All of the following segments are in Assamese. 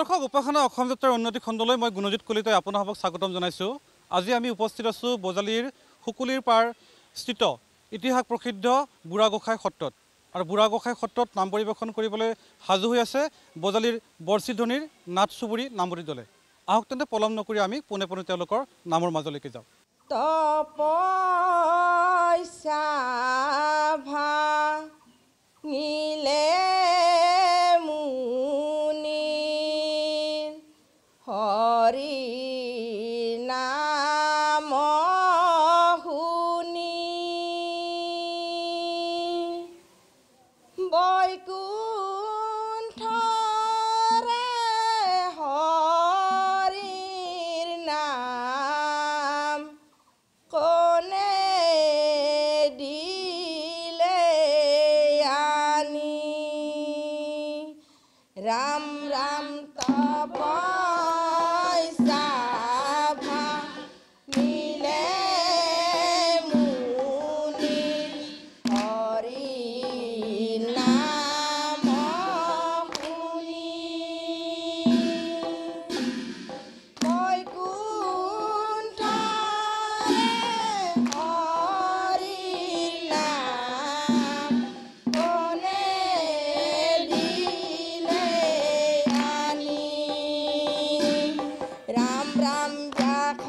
দৰ্শক উপাসনা অসম যাত্ৰাৰ উন্নতি খণ্ডলৈ মই গুণজিৎ কলিতাই আপোনালোকক স্বাগতম জনাইছোঁ। আজি আমি উপস্থিত আছোঁ বজালীৰ সুকুলিৰ পাৰ স্থিত ইতিহাস প্ৰসিদ্ধ বুঢ়াগোসাঁই সত্ৰত। আৰু বুঢ়াগোসাঁই সত্ৰত নাম পৰিৱেশন কৰিবলৈ সাজু হৈ আছে বজালীৰ বৰশ্ৰীধ্বনিৰ নাট চুবুৰী নামবৰী দলে। আহক তেন্তে পলম নকৰি আমি পোনে পোনে তেওঁলোকৰ নামৰ মাজলৈকে যাওঁ। তপস্যা ভাঙিলে মুনিৰ হৰি নাম শুনি বৈকুণ্ঠৰে হৰিৰ নাম কোনে দিলে আনি ৰাম ৰাম তপস্যা ভাঙিলে মুনিৰ হৰি নাম শুনি বৈকুণ্ঠৰে হৰিৰ নাম কোনে দিলে আনি ৰাম ৰাম ব্যাস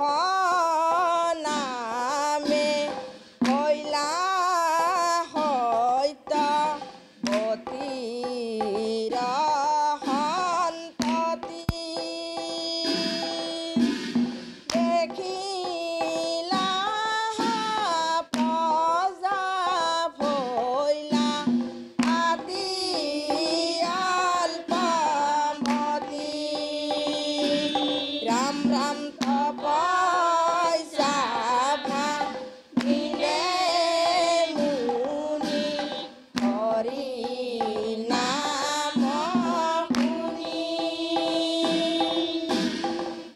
নামে কৈলাসত অতিৰ সন্ততি দেখিলা প্ৰজা ভৈলা আদি অল্পমতি ৰাম ৰাম তপস্যা ভাঙিলে মুনিৰ হৰি নাম শুনি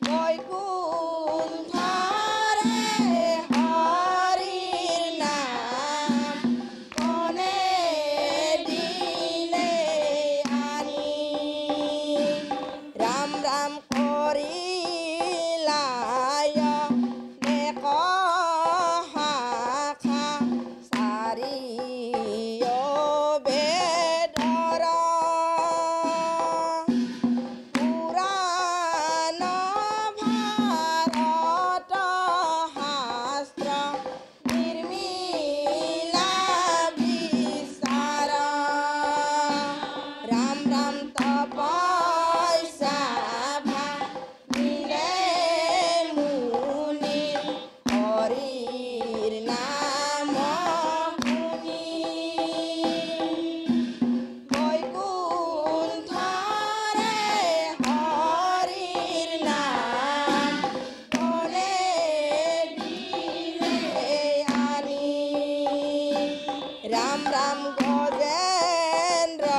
বৈকুণ্ঠৰে হৰিৰ নাম কোনে দিলে আনি ৰাম ৰাম কৰিলায় নেক শাখা চাৰিও বেদৰ পুৰাণ ভাৰত শাস্ত্ৰ নিৰ্মিলা বিচাৰ ৰাম ৰাম তপস্যা ভাঙিলে মুনিৰ হৰিৰ নাম শুনি বৈকুণ্ঠৰে হৰিৰ নাম কোনে দিলে আনি ৰাম ৰাম গজেন্দ্ৰক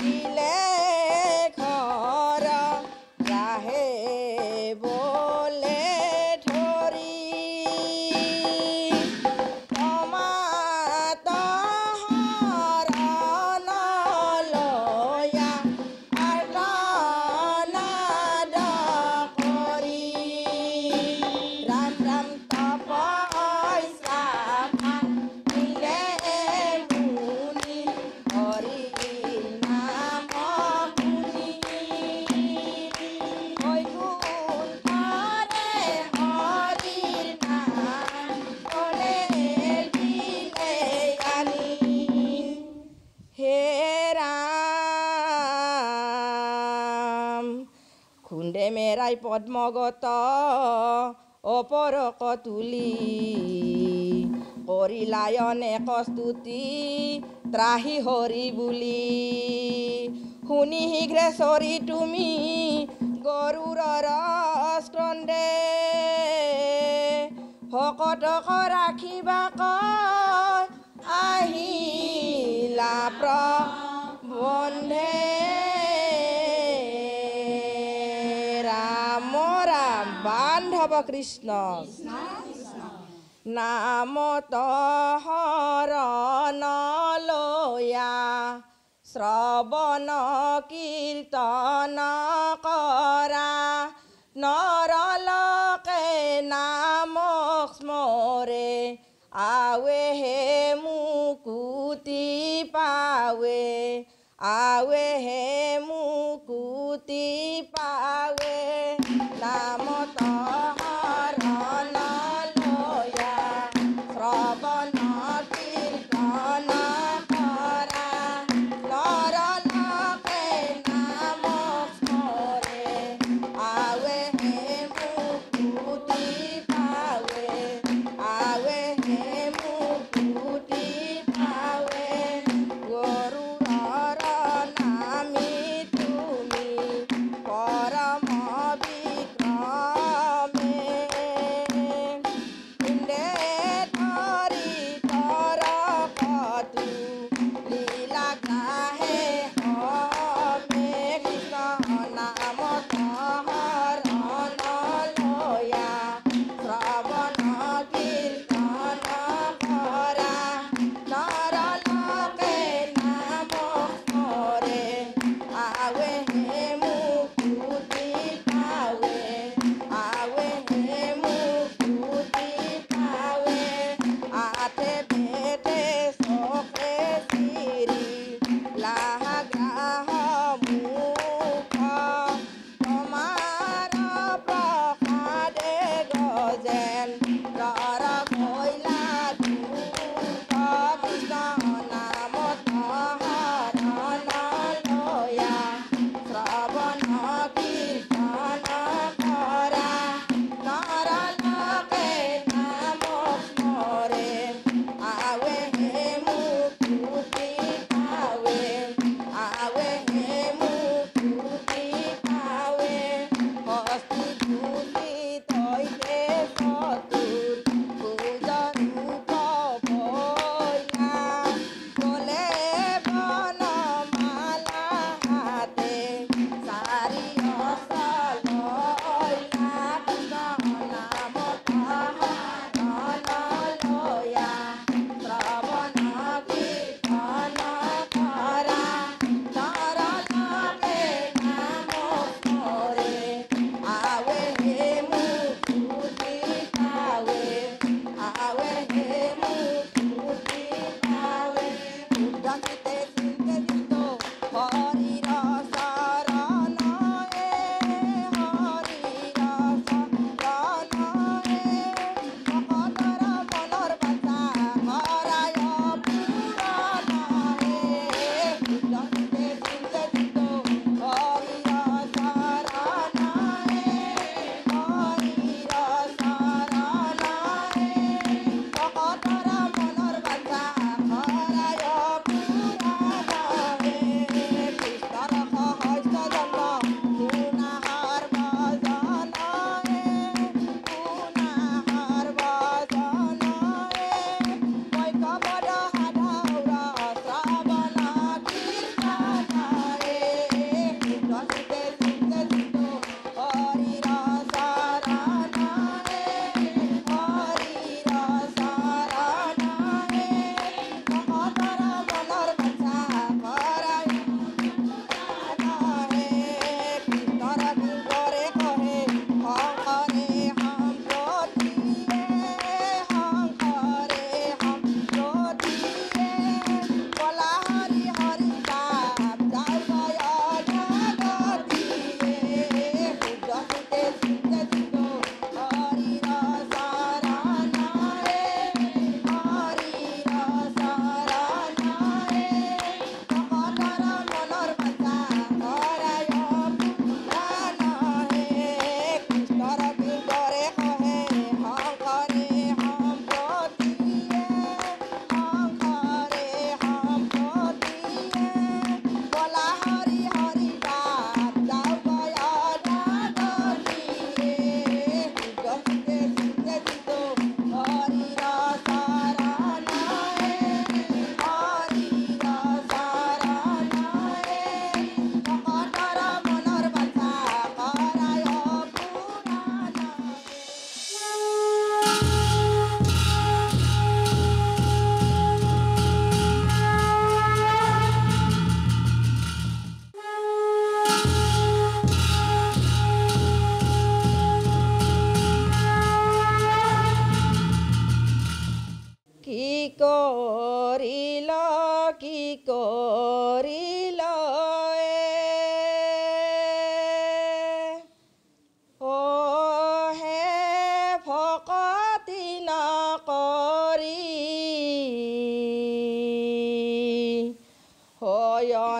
দিলে ঘৰ ৰাহে বোলে ধৰি টমাট হৰণ লয়া আৰ্তনাদ কৰি ৰাম ৰাম তপস্যা ভাঙিলে মুনিৰ হৰি নাম শুনি বৈকুণ্ঠৰে হৰিৰ নাম কোনে দিলে আনি হে ৰাম খুন্দে মেৰাই পদ্মগত অপৰক তুলি কৰিলায়নে কস্তুতি ত্ৰাহি হৰি বুলি শুনি শীঘ্ৰে চৰি তুমি গৰুৰৰ স্কন্ধে ভকতক ৰাখিবা কয় আহিলা প্ৰবন্ধে ৰাম ৰাম বান্ধৱ কৃষ্ণ নামত হৰণ লয়া শ্ৰৱণ কীৰ্তন কৰা নৰলোকে নামক স্মৰে আৱে হে মুকুতি পাৱে আৱে হে মুকুতি পাৱে নামত শৰণ লয়া শ্ৰৱণ কীৰ্তন কৰা নৰলোকে নামক স্মৰে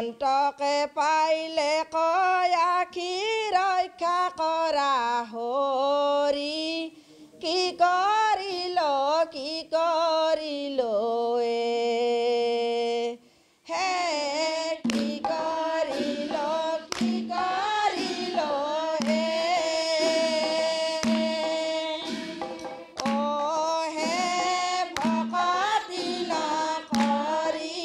অন্তকে পাইলে কয় আখি ৰক্ষা কৰা হৰি কি কৰিল হে কি কৰিল হে অ হে ভকতি নকৰি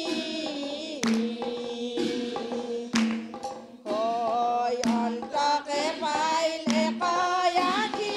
হয় অন্তকে পাইলে কয় আখি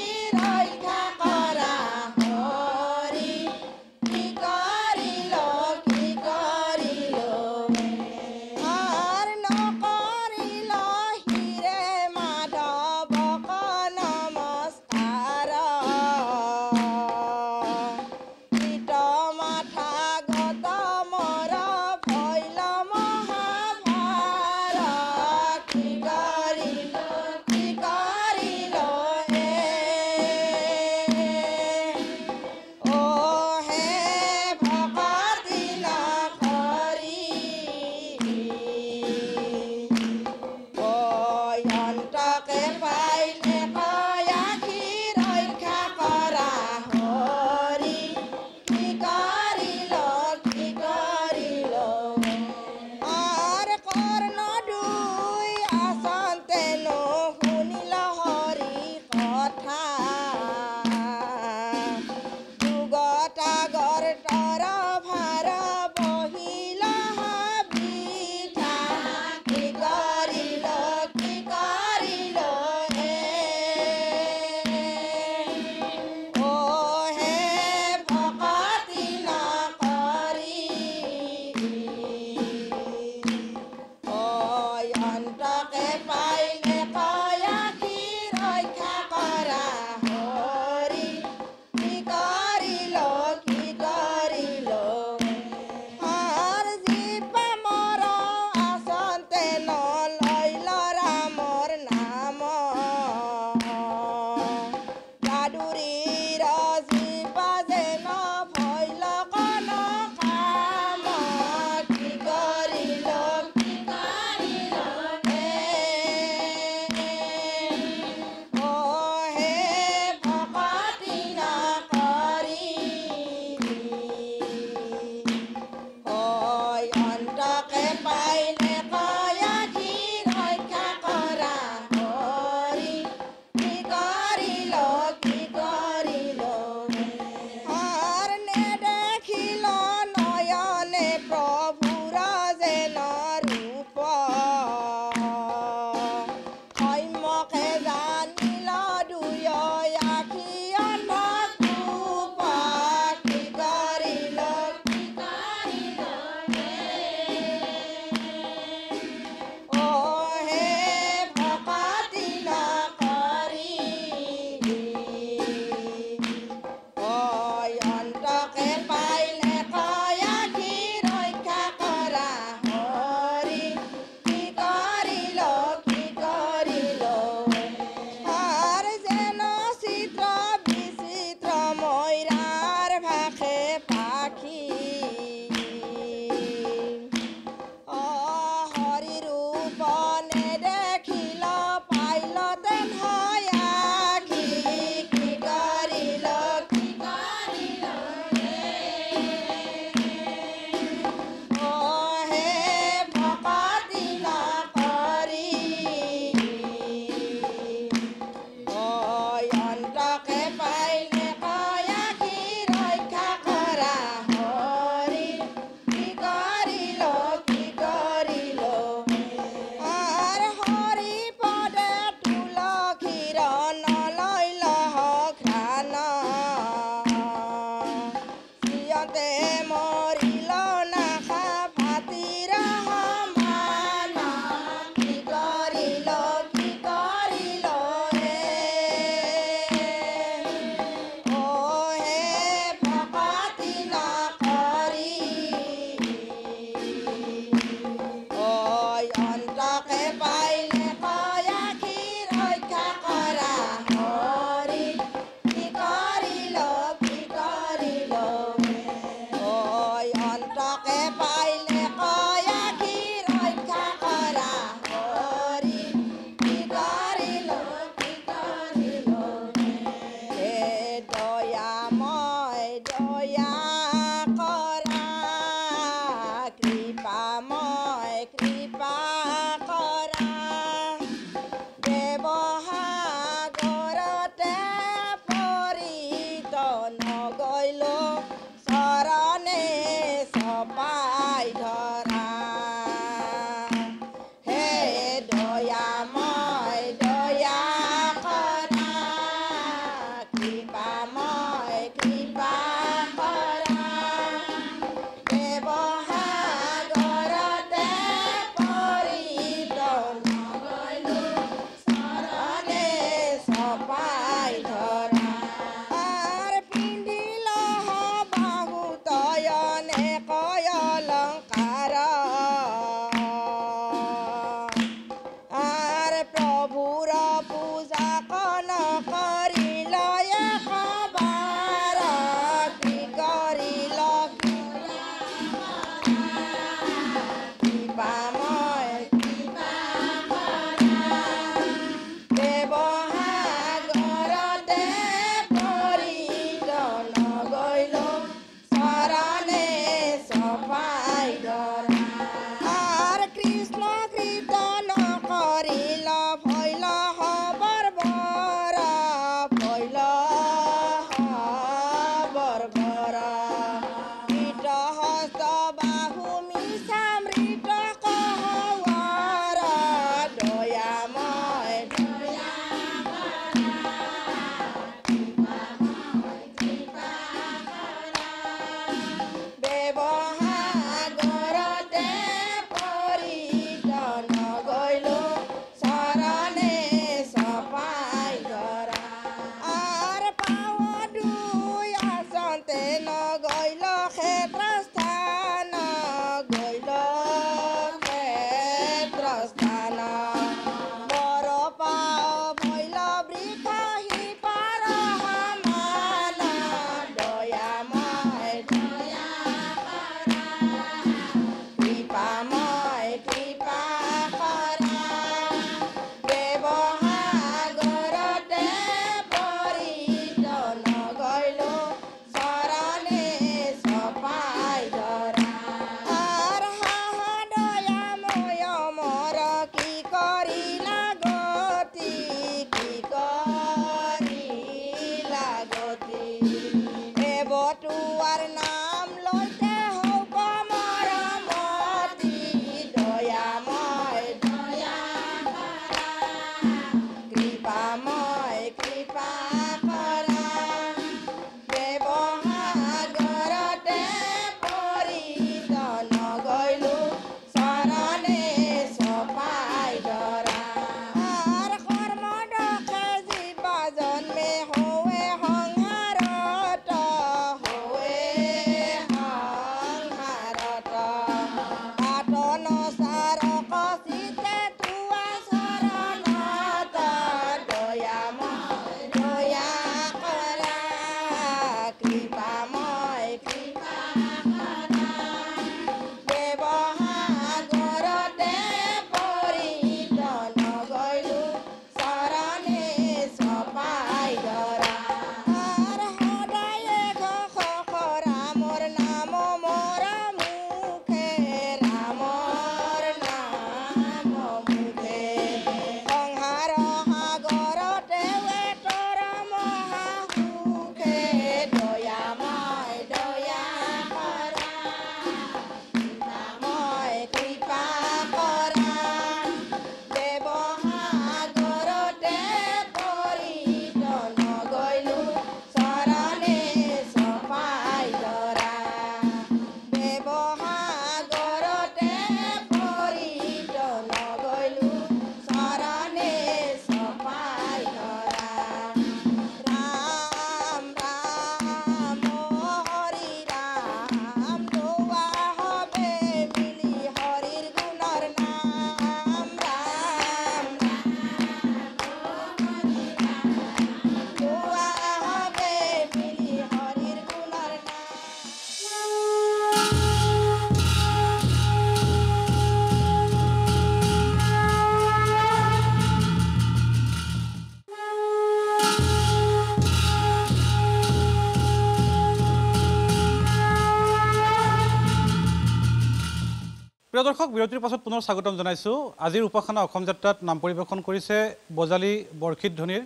প্ৰিয় দৰ্শক বিৰতিৰ পাছত পুনৰ স্বাগতম জনাইছোঁ আজিৰ উপাসনা অসম যাত্ৰাত নাম পৰিৱেশন কৰিছে বজালী বৰশীত ধ্বনিৰ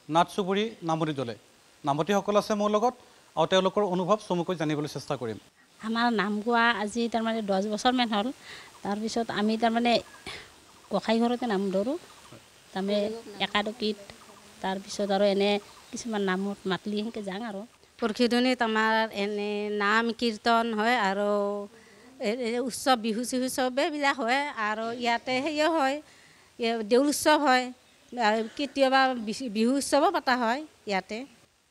নাট চুবুৰী নামতি দলে নামতিসকল আছে মোৰ লগত আৰু তেওঁলোকৰ অনুভৱ চমুকৈ জানিবলৈ চেষ্টা কৰিম আমাৰ নাম গোৱা আজি তাৰমানে 10 বছৰমান হ'ল তাৰপিছত আমি তাৰমানে গোসাঁই ঘৰতে নাম ধৰোঁ তাৰমানে একাদশীত তাৰপিছত আৰু এনে কিছুমান নামত মাতলি সেনেকৈ যাওঁ আৰু বৰশীধনীত আমাৰ এনে নাম কীৰ্তন হয় আৰু উৎসৱ বিহু চিহু চবেইবিলাক হয় আৰু ইয়াতে সেয়াও হয় দেউল উৎসৱ হয় কেতিয়াবা বিহু উৎসৱো পতা হয় ইয়াতে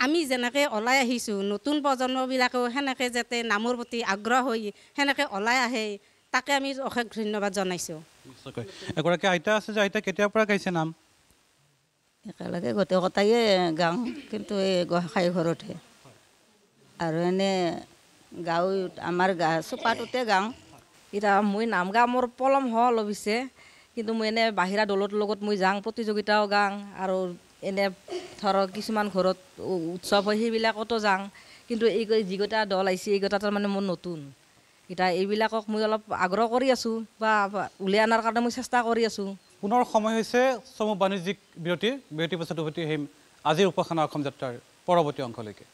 আমি যেনেকৈ ওলাই আহিছোঁ নতুন প্ৰজন্মবিলাকেও সেনেকৈ যাতে নামৰ প্ৰতি আগ্ৰহ হৈ সেনেকৈ ওলাই আহে তাকে আমি অশেষ ধন্যবাদ জনাইছোঁ নিশ্চয়কৈ এগৰাকী আইতা আছে যে আইতা কেতিয়াৰ পৰা গাইছে নাম একেলগে গোটেই কটায়ে গাওঁ কিন্তু এই গোসাঁই ঘৰতহে আৰু এনে গাঁও আমাৰ চোপাটোতে গাওঁ এতিয়া মই নাম গাওঁ মোৰ পলম হ'ল অৱশ্যে কিন্তু মই এনে বাহিৰা দলৰ লগত মই যাওঁ প্ৰতিযোগিতাও গাওঁ আৰু এনে ধৰক কিছুমান ঘৰত উৎসৱ হয় সেইবিলাকতো যাওঁ কিন্তু এই যিকেইটা দল আহিছে এইকেইটা তাৰমানে মোৰ নতুন এতিয়া এইবিলাকক মই অলপ আগ্ৰহ কৰি আছোঁ বা উলিয়াই অনাৰ কাৰণে মই চেষ্টা কৰি আছোঁ পুনৰ সময় হৈছে চমু বাণিজ্যিক বিৰতিৰ পাছত উভতি আহিম আজিৰ উপাসনা অসম যাত্ৰাৰ পৰৱৰ্তী অংশলৈকে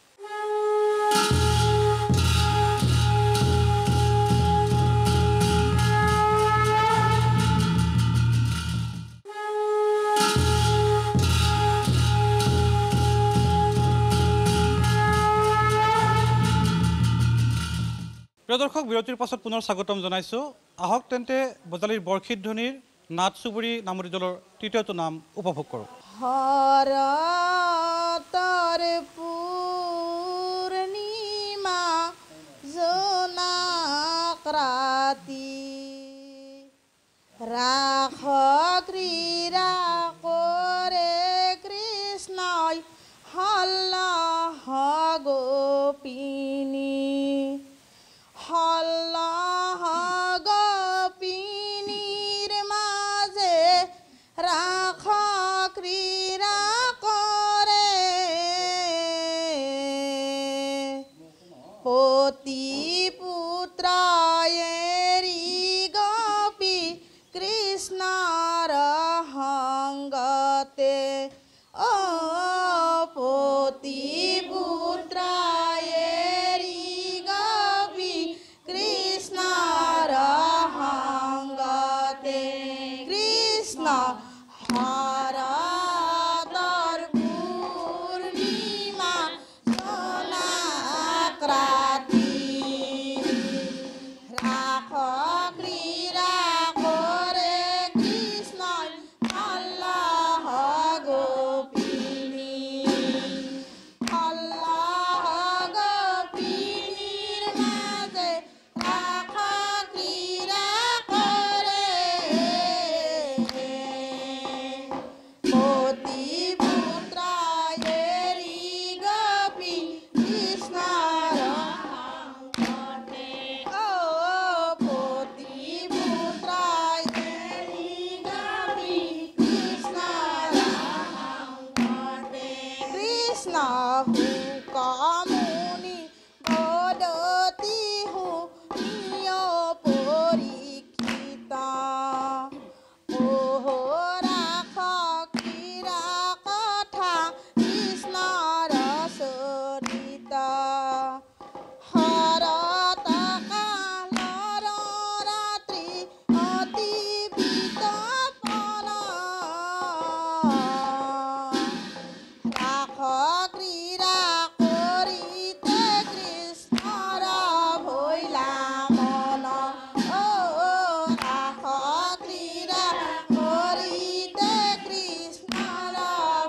প্ৰিয় দৰ্শক বিৰতিৰ পাছত পুনৰ স্বাগতম জনাইছোঁ আহক তেন্তে বজালীৰ বৰশীত ধ্বনিৰ নাট চুবুৰী নামতি দলৰ তৃতীয়টো নাম উপভোগ কৰোঁ হৰতৰ পূৰ্ণিমা জোনাক ৰাতি ৰাস ক্ৰীড়া কৰে কৃষ্ণই হল্লাহ গোপিনী হল্লাহ গোপিনীৰ মাজে ৰাস ক্ৰীড়া কৰে পতি পুত্ৰয়েৰি গোপী কৃষ্ণৰ সংগতে পতি পুত্ৰয়েৰি গোপী কৃষ্ণৰ সংগতে কৃষ্ণ হৰতৰ পূৰ্ণিমা জোনাক ৰাতি ৰাস ক্ৰীড়া কৰে কৃষ্ণই হল্লাহ গোপিনী হল্লাহ গোপিনীৰ মাজে ৰাস ক্ৰীড়া কৰে পতি পুত্ৰয়েৰি গোপী কৃষ্ণৰ সংগতে পতি পুত্ৰয়েৰি গোপী কৃষ্ণৰ সংগতে কৃষ্ণ শুকমুনি বদতি শুনিয় পৰীক্ষিত ৰাস ক্ৰীড়া কথা কৃষ্ণৰ চৰিত শৰৎ কালৰ ৰাত্ৰি অতি বিতপন ৰাস ক্ৰীড়া কৰিতে কৃষ্ণৰ ভৈলা মন ৰাস ক্ৰীড়া কৰিতে কৃষ্ণৰ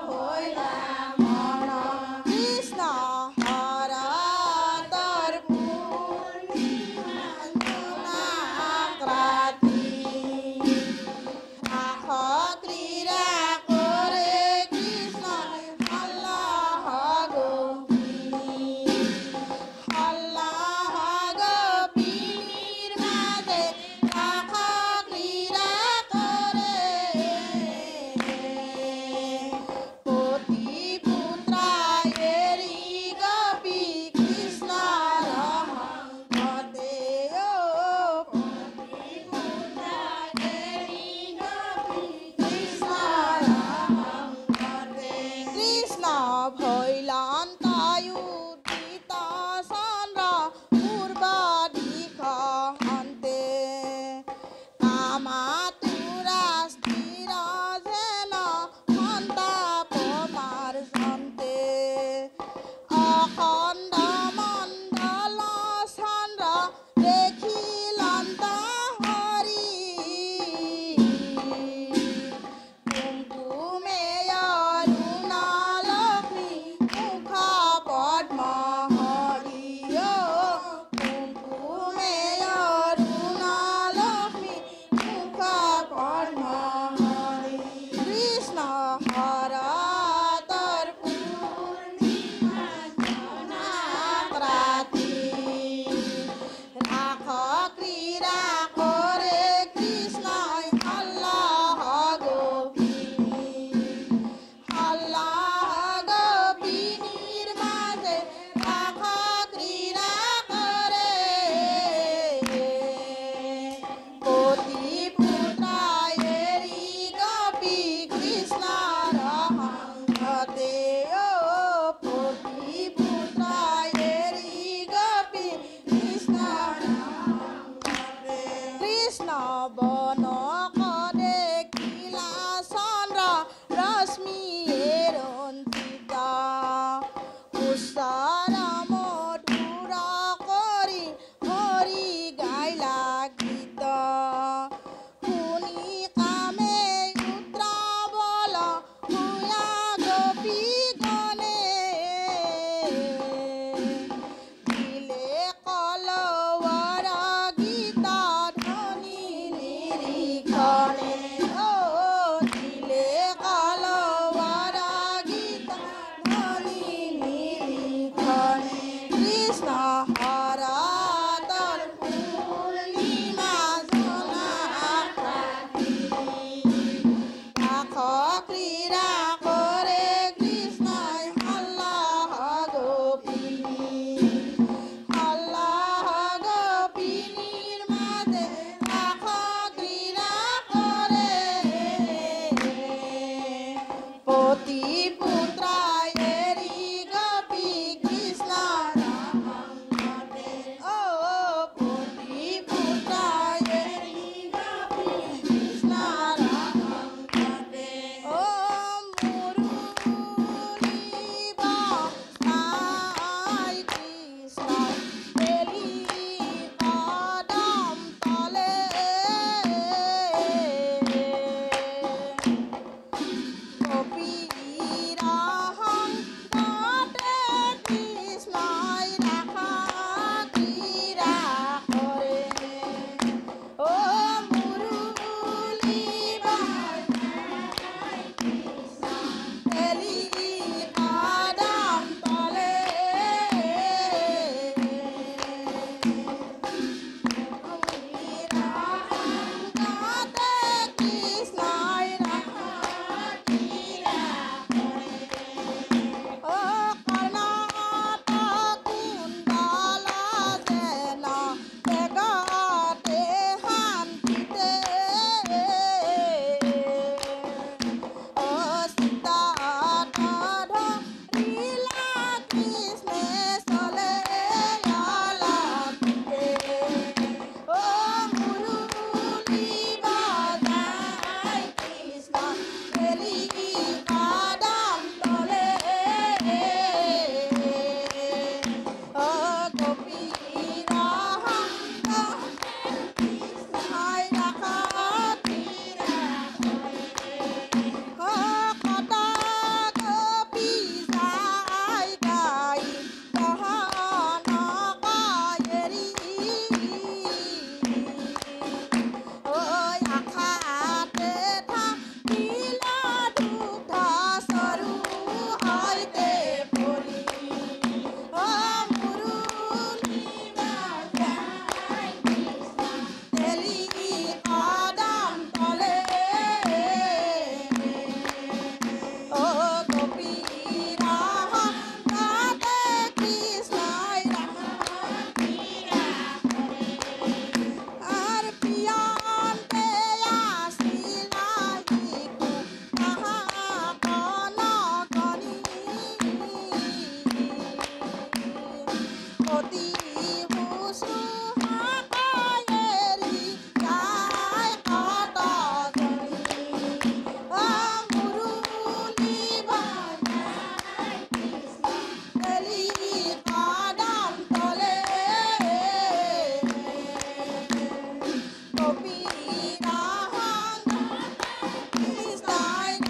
ভৈলা মন কৃষ্ণ হৰতৰ পূৰ্ণিমা জোনাক ৰাতি ৰাস ক্ৰীড়া কৰে কৃষ্ণ হল্লাহ ভৈলান্তায়ুদিতা চন্দ্ৰ পূৰ্ব দিশন্তে কামাতুৰা স্থিৰ যেন সন্তাপ মাৰ্জন্তে অখণ্ড মণ্ডল চন্দ্ৰ দেখিলন্ত হৰি কুমকুমে অৰুণালক্ষ্মী মুখ অতি হুচুহাকায়েৰি যায় কতজনী মুৰুলি বাজাই তেলি কদম তলে কবিৰা কৃষ্ণই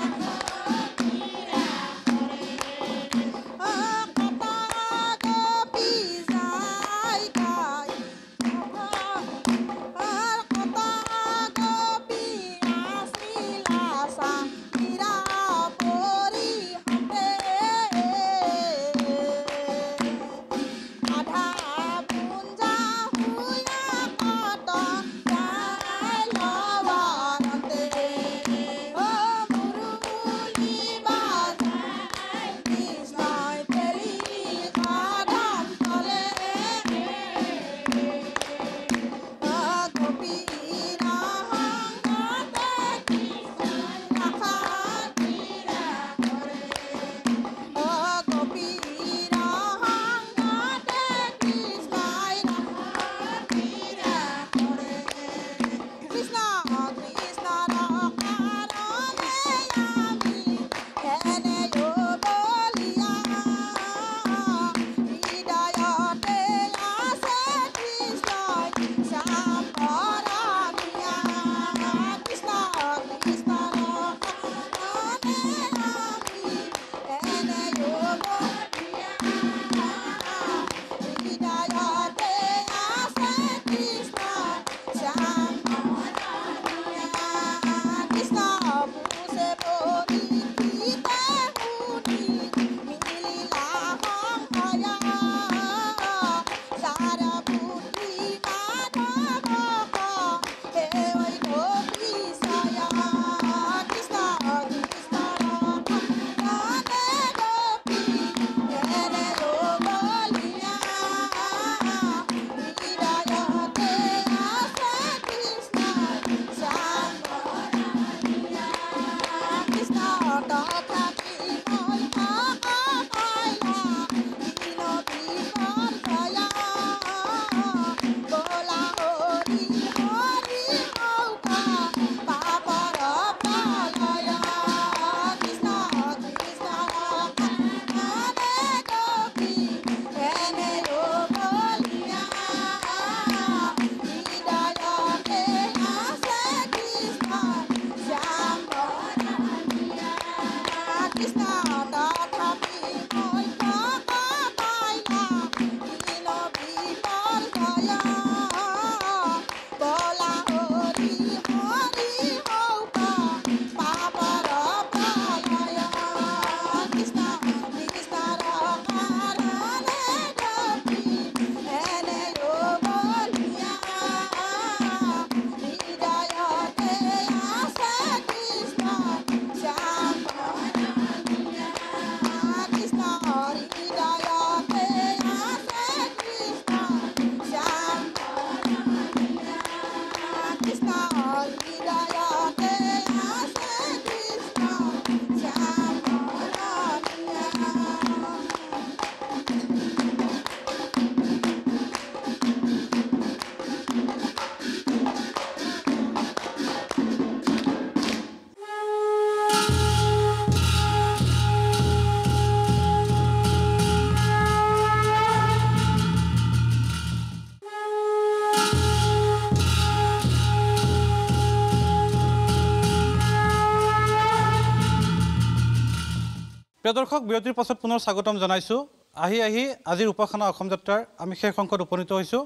প্ৰিয় দৰ্শক বিৰতিৰ পাছত পুনৰ স্বাগতম জনাইছোঁ আহি আজিৰ উপাসনা অসম যাত্ৰাৰ আমি শেষ অংকত উপনীত হৈছোঁ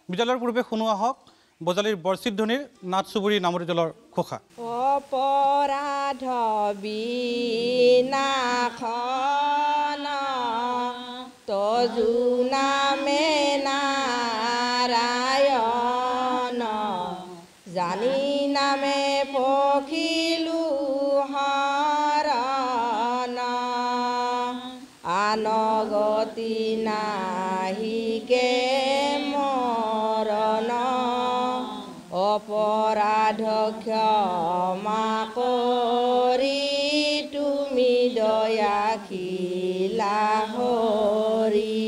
বিদ্যালয়ৰ পূৰ্বে শুনো আহক বজালীৰ বৰচিত ধ্বনিৰ নাট চুবুৰী নামৰী দলৰ ঘোষা অপৰাধ বিনাশন তজু নামে নাৰায়ণ জানি নামে পখিলো হৰণ আনগতি নাহিকে মৰণ অপৰাধ ক্ষমা কৰি তুমি দয়াশীলা হৰি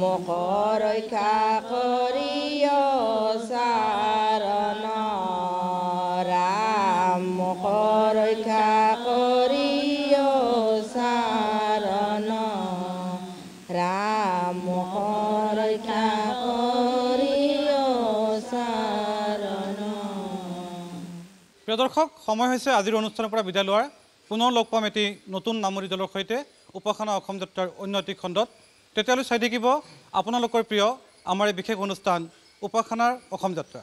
মোক ৰক্ষা কৰিয় চাৰণ ৰাম মোক ৰক্ষা কৰিয় চাৰণ ৰাম মোক ৰক্ষা কৰিয় চাৰণ। প্ৰিয় দৰ্শক, সময় হৈছে আজিৰ অনুষ্ঠানৰ পৰা বিদায় লোৱাৰ। পুনৰ লগ পাম এটি নতুন নামনি দলৰ সৈতে উপাসনা অসম যাত্ৰাৰ অন্য এটি খণ্ডত। তেতিয়ালৈ চাই থাকিব আপোনালোকৰ প্ৰিয় আমাৰ এই বিশেষ অনুষ্ঠান উপাসনাৰ অসম যাত্ৰা।